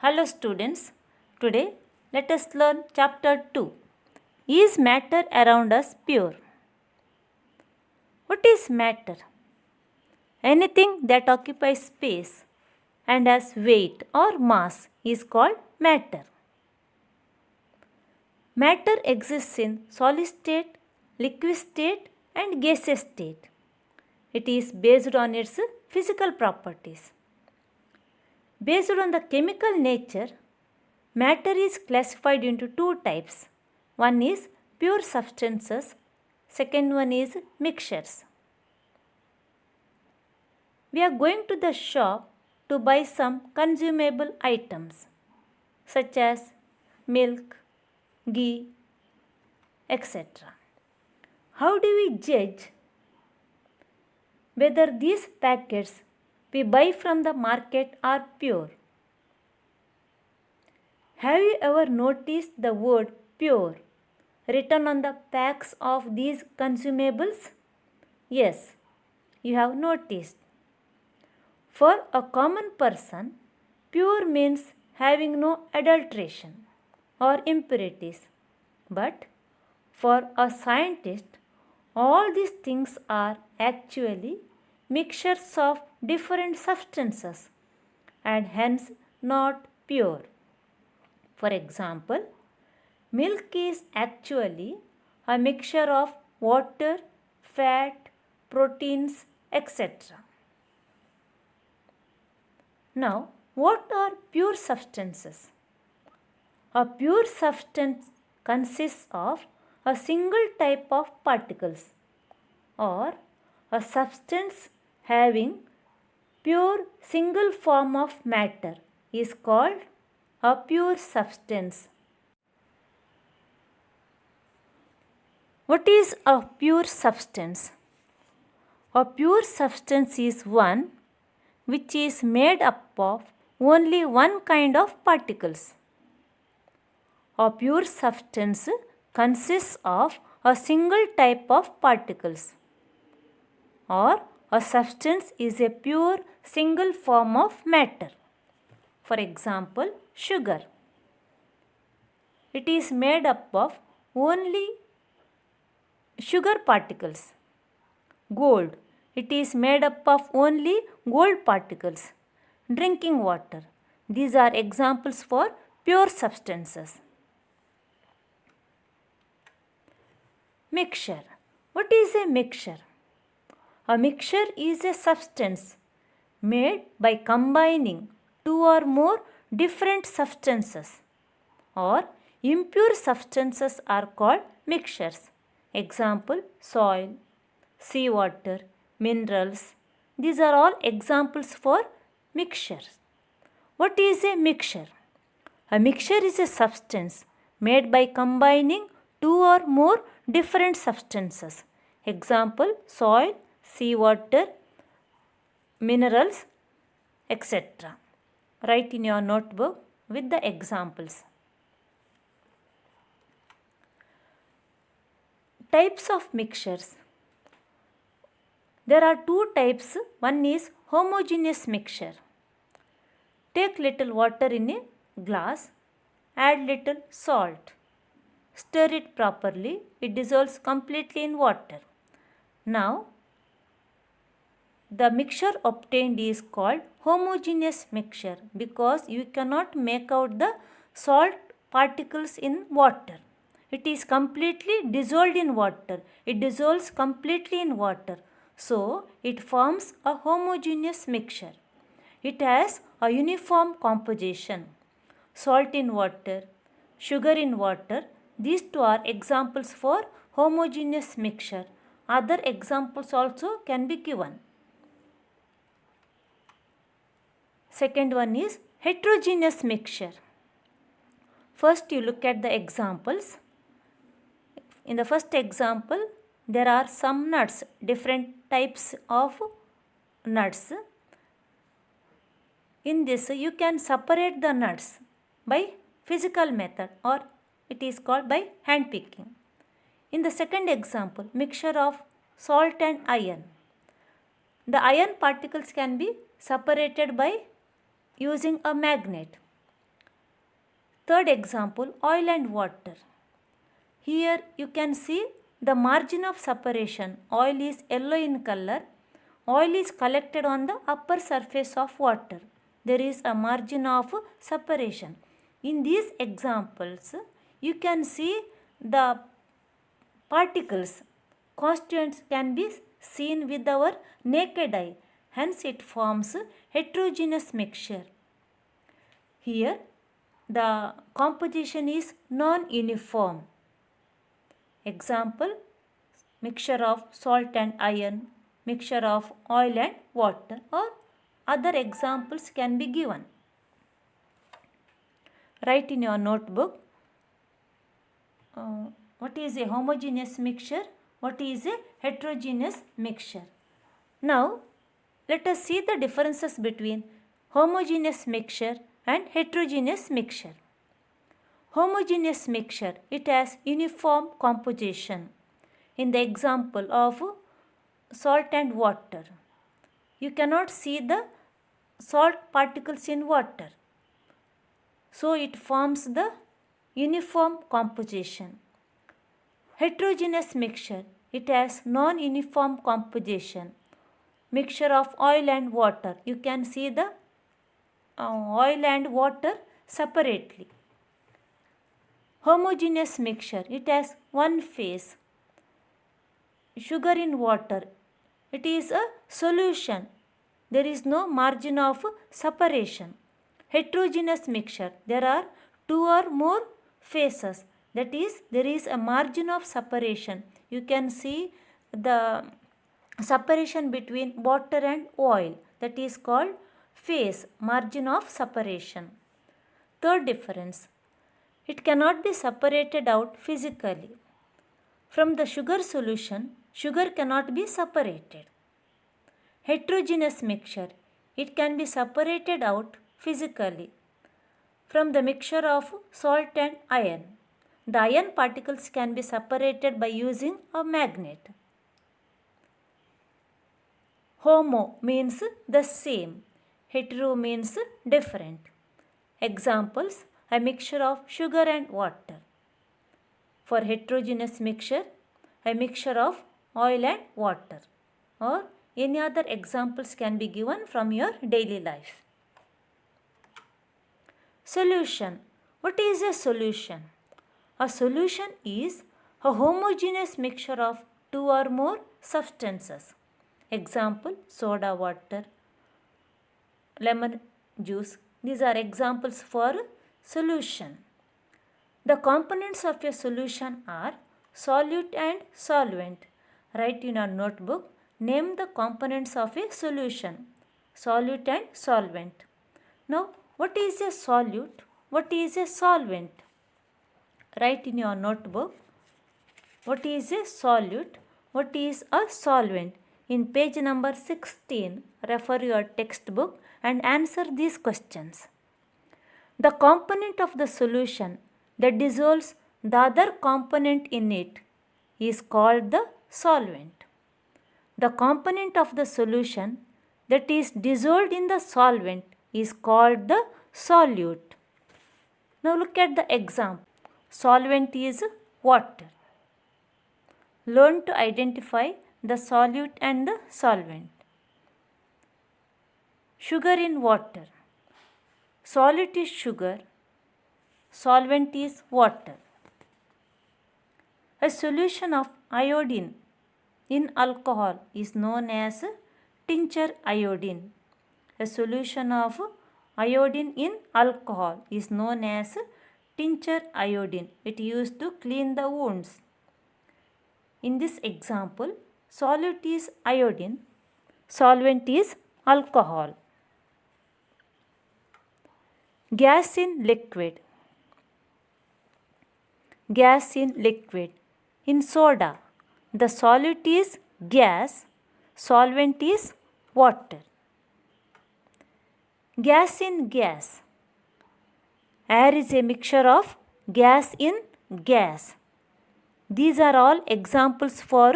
Hello students, today let us learn chapter 2. Is matter around us pure? What is matter? Anything that occupies space and has weight or mass is called matter. Matter exists in solid state, liquid state and gaseous state. It is based on its physical properties. Based on the chemical nature, matter is classified into two types. One is pure substances, second one is mixtures. We are going to the shop to buy some consumable items such as milk, ghee, etc. How do we judge whether these packets we buy from the market are pure? Have you ever noticed the word pure written on the packs of these consumables? Yes, you have noticed. For a common person, pure means having no adulteration or impurities. But for a scientist, all these things are actually mixtures of different substances and hence not pure. For example, milk is actually a mixture of water, fat, proteins, etc. Now, what are pure substances? A pure substance consists of a single type of particles or a substance having pure single form of matter is called a pure substance. What is a pure substance? A pure substance is one which is made up of only one kind of particles. A pure substance consists of a single type of particles, or a substance is a pure single form of matter. For example, sugar. It is made up of only sugar particles. Gold. It is made up of only gold particles. Drinking water. These are examples for pure substances. Mixture. What is a mixture? A mixture is a substance made by combining two or more different substances, or impure substances are called mixtures. Example, soil, seawater, minerals. These are all examples for mixtures. What is a mixture? A mixture is a substance made by combining two or more different substances. Example, soil, seawater, minerals, etc. Write in your notebook with the examples. Types of mixtures. There are two types. One is homogeneous mixture. Take little water in a glass, add little salt. Stir it properly. It dissolves completely in water. Now, the mixture obtained is called homogeneous mixture because you cannot make out the salt particles in water. It is completely dissolved in water. It dissolves completely in water. So, it forms a homogeneous mixture. It has a uniform composition. Salt in water, sugar in water, these two are examples for homogeneous mixture. Other examples also can be given. Second one is heterogeneous mixture. First you look at the examples. In the first example, there are some nuts, different types of nuts. In this, you can separate the nuts by physical method, or it is called by hand picking. In the second example, mixture of salt and iron. The iron particles can be separated by using a magnet. Third example, oil and water. Here you can see the margin of separation. Oil is yellow in color. Oil is collected on the upper surface of water. There is a margin of separation. In these examples, you can see the particles, constituents can be seen with our naked eye. Hence it forms heterogeneous mixture. Here the composition is non-uniform. Example, mixture of salt and iron, mixture of oil and water, or other examples can be given. Write in your notebook what is a homogeneous mixture, what is a heterogeneous mixture. Now let us see the differences between homogeneous mixture and heterogeneous mixture. Homogeneous mixture, it has uniform composition. In the example of salt and water, you cannot see the salt particles in water. So it forms the uniform composition. Heterogeneous mixture, it has non-uniform composition. Mixture of oil and water, you can see the oil and water separately. Homogeneous mixture, it has one phase. Sugar in water, it is a solution. There is no margin of separation. Heterogeneous mixture, there are two or more phases. That is, there is a margin of separation. You can see the separation between water and oil. That is called phase, margin of separation. Third difference, it cannot be separated out physically. From the sugar solution, sugar cannot be separated. Heterogeneous mixture, it can be separated out physically. From the mixture of salt and iron, the iron particles can be separated by using a magnet. Homo means the same, hetero means different. Examples, a mixture of sugar and water. For heterogeneous mixture, a mixture of oil and water, or any other examples can be given from your daily life. Solution. What is a solution? A solution is a homogeneous mixture of two or more substances. Example, soda water, lemon juice. These are examples for solution. The components of a solution are solute and solvent. Write in your notebook, name the components of a solution, solute and solvent. Now, what is a solute? What is a solvent? Write in your notebook, what is a solute? What is a solvent? In page number 16, refer your textbook and answer these questions. The component of the solution that dissolves the other component in it is called the solvent. The component of the solution that is dissolved in the solvent is called the solute. Now look at the example. Solvent is water. Learn to identify the solute and the solvent. Sugar in water. Solute is sugar, solvent is water. A solution of iodine in alcohol is known as tincture iodine. A solution of iodine in alcohol is known as tincture iodine. It used to clean the wounds. In this example, solute is iodine, solvent is alcohol. Gas in liquid. Gas in liquid. In soda, the solute is gas, solvent is water. Gas in gas. Air is a mixture of gas in gas. These are all examples for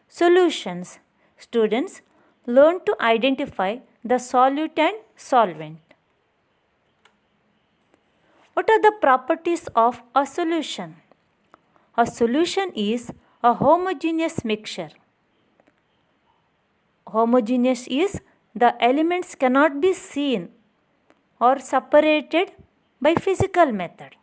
solutions. Students, learn to identify the solute and solvent. What are the properties of a solution? A solution is a homogeneous mixture. Homogeneous is the elements cannot be seen or separated by physical method.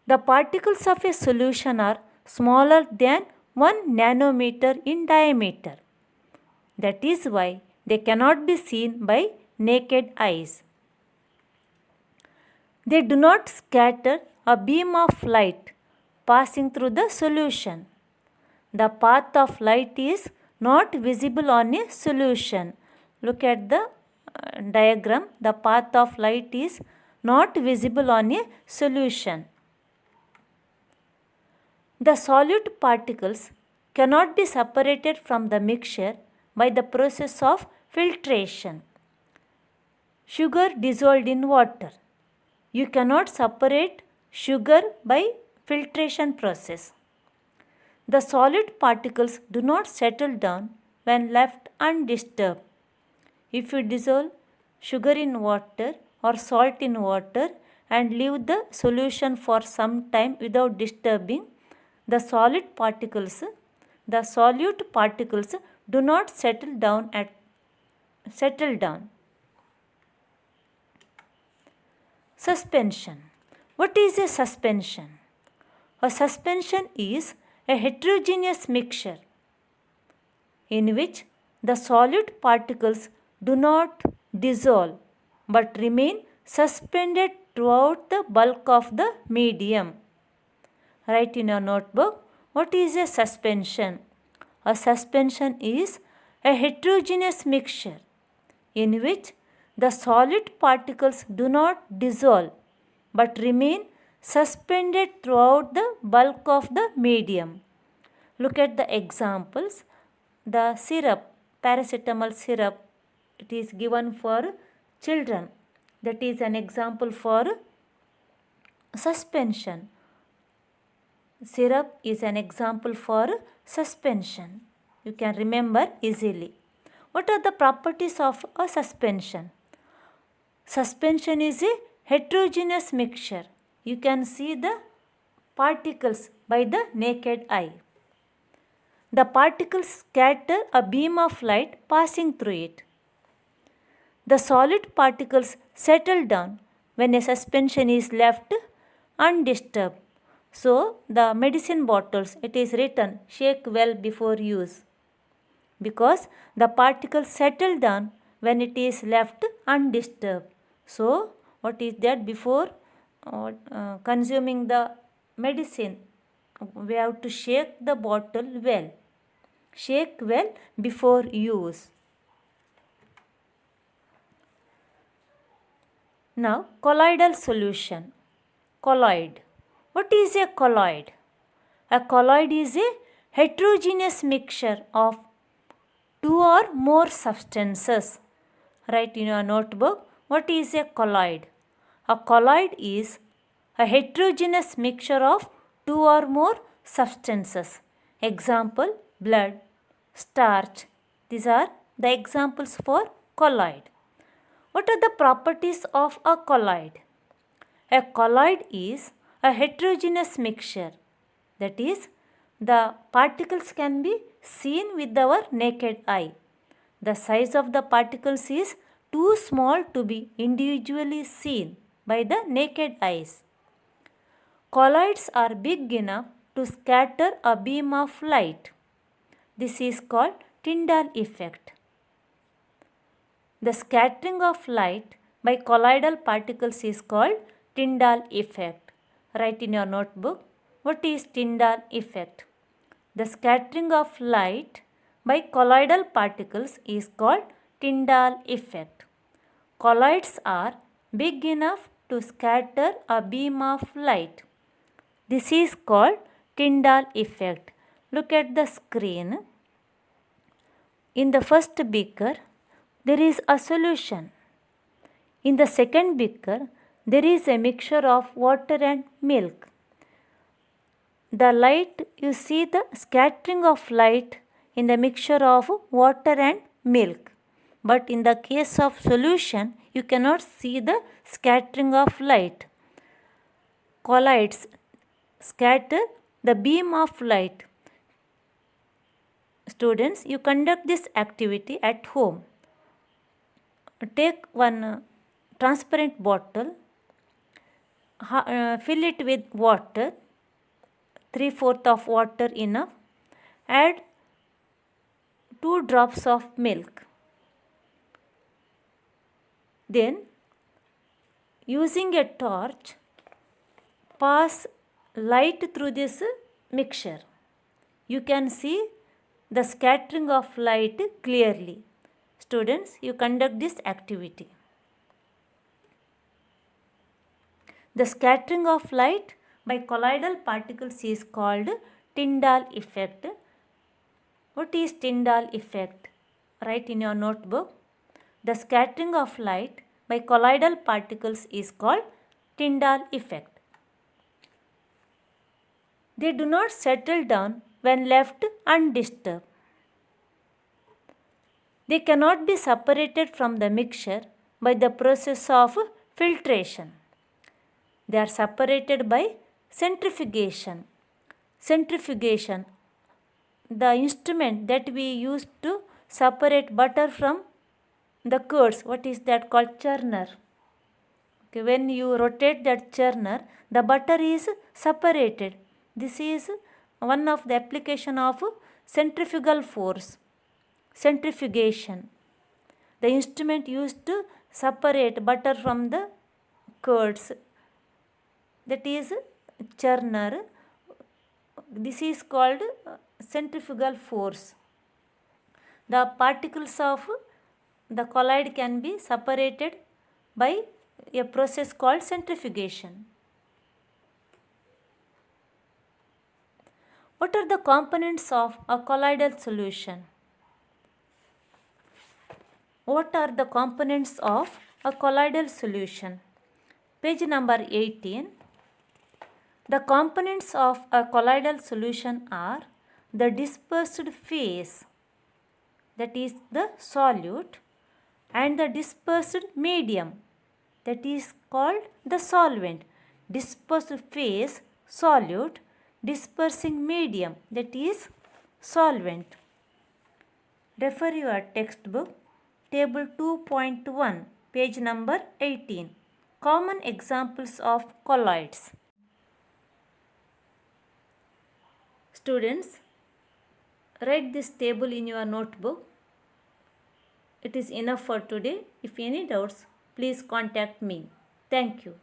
The particles of a solution are smaller than 1 nanometer in diameter. That is why they cannot be seen by naked eyes. They do not scatter a beam of light passing through the solution. The path of light is not visible on a solution. Look at the diagram. The path of light is not visible on a solution. The solute particles cannot be separated from the mixture by the process of filtration. Sugar dissolved in water. You cannot separate sugar by filtration process. The solid particles do not settle down when left undisturbed. If you dissolve sugar in water or salt in water and leave the solution for some time without disturbing, the solute particles do not settle down. Suspension. What is a suspension? A suspension is a heterogeneous mixture in which the solute particles do not dissolve but remain suspended throughout the bulk of the medium. Write in your notebook, what is a suspension? A suspension is a heterogeneous mixture in which the solid particles do not dissolve but remain suspended throughout the bulk of the medium. Look at the examples. The syrup, paracetamol syrup, it is given for children. That is an example for suspension. Syrup is an example for suspension. You can remember easily. What are the properties of a suspension? Suspension is a heterogeneous mixture. You can see the particles by the naked eye. The particles scatter a beam of light passing through it. The solid particles settle down when a suspension is left undisturbed. So, the medicine bottles, it is written, shake well before use, because the particles settle down when it is left undisturbed. So, what is that? Before consuming the medicine, we have to shake the bottle well. Shake well before use. Now, colloidal solution. Colloid. What is a colloid? A colloid is a heterogeneous mixture of two or more substances. Write in your notebook, what is a colloid? A colloid is a heterogeneous mixture of two or more substances. Example, blood, starch. These are the examples for colloid. What are the properties of a colloid? A colloid is a heterogeneous mixture. That is, the particles can be seen with our naked eye. The size of the particles is too small to be individually seen by the naked eyes. Colloids are big enough to scatter a beam of light. This is called Tyndall effect. The scattering of light by colloidal particles is called Tyndall effect. Write in your notebook, what is Tyndall effect? The scattering of light by colloidal particles is called Tyndall effect. Colloids are big enough to scatter a beam of light. This is called Tyndall effect. Look at the screen. In the first beaker, there is a solution. In the second beaker, there is a mixture of water and milk. The light, you see the scattering of light in the mixture of water and milk. But in the case of solution, you cannot see the scattering of light. collides scatter the beam of light. Students, you conduct this activity at home. Take one transparent bottle, fill it with water, 3/4 of water enough, add 2 drops of milk. Then, using a torch, pass light through this mixture. You can see the scattering of light clearly. Students, you conduct this activity. The scattering of light by colloidal particles is called Tyndall effect. What is Tyndall effect? Write in your notebook. The scattering of light by colloidal particles is called Tyndall effect. They do not settle down when left undisturbed. They cannot be separated from the mixture by the process of filtration. They are separated by centrifugation. Centrifugation, the instrument that we use to separate butter from the curds, what is that called? Churner. Okay, when you rotate that churner, the butter is separated. This is one of the application of centrifugal force. Centrifugation, the instrument used to separate butter from the curds, that is churner. This is called centrifugal force. The particles of the colloid can be separated by a process called centrifugation. What are the components of a colloidal solution? What are the components of a colloidal solution? Page number 18. The components of a colloidal solution are the dispersed phase, that is the solute, and the dispersed medium, that is called the solvent. Dispersed phase, solute, dispersing medium, that is solvent. Refer your textbook, table 2.1, page number 18. Common examples of colloids. Students, write this table in your notebook. It is enough for today. If any doubts, please contact me. Thank you.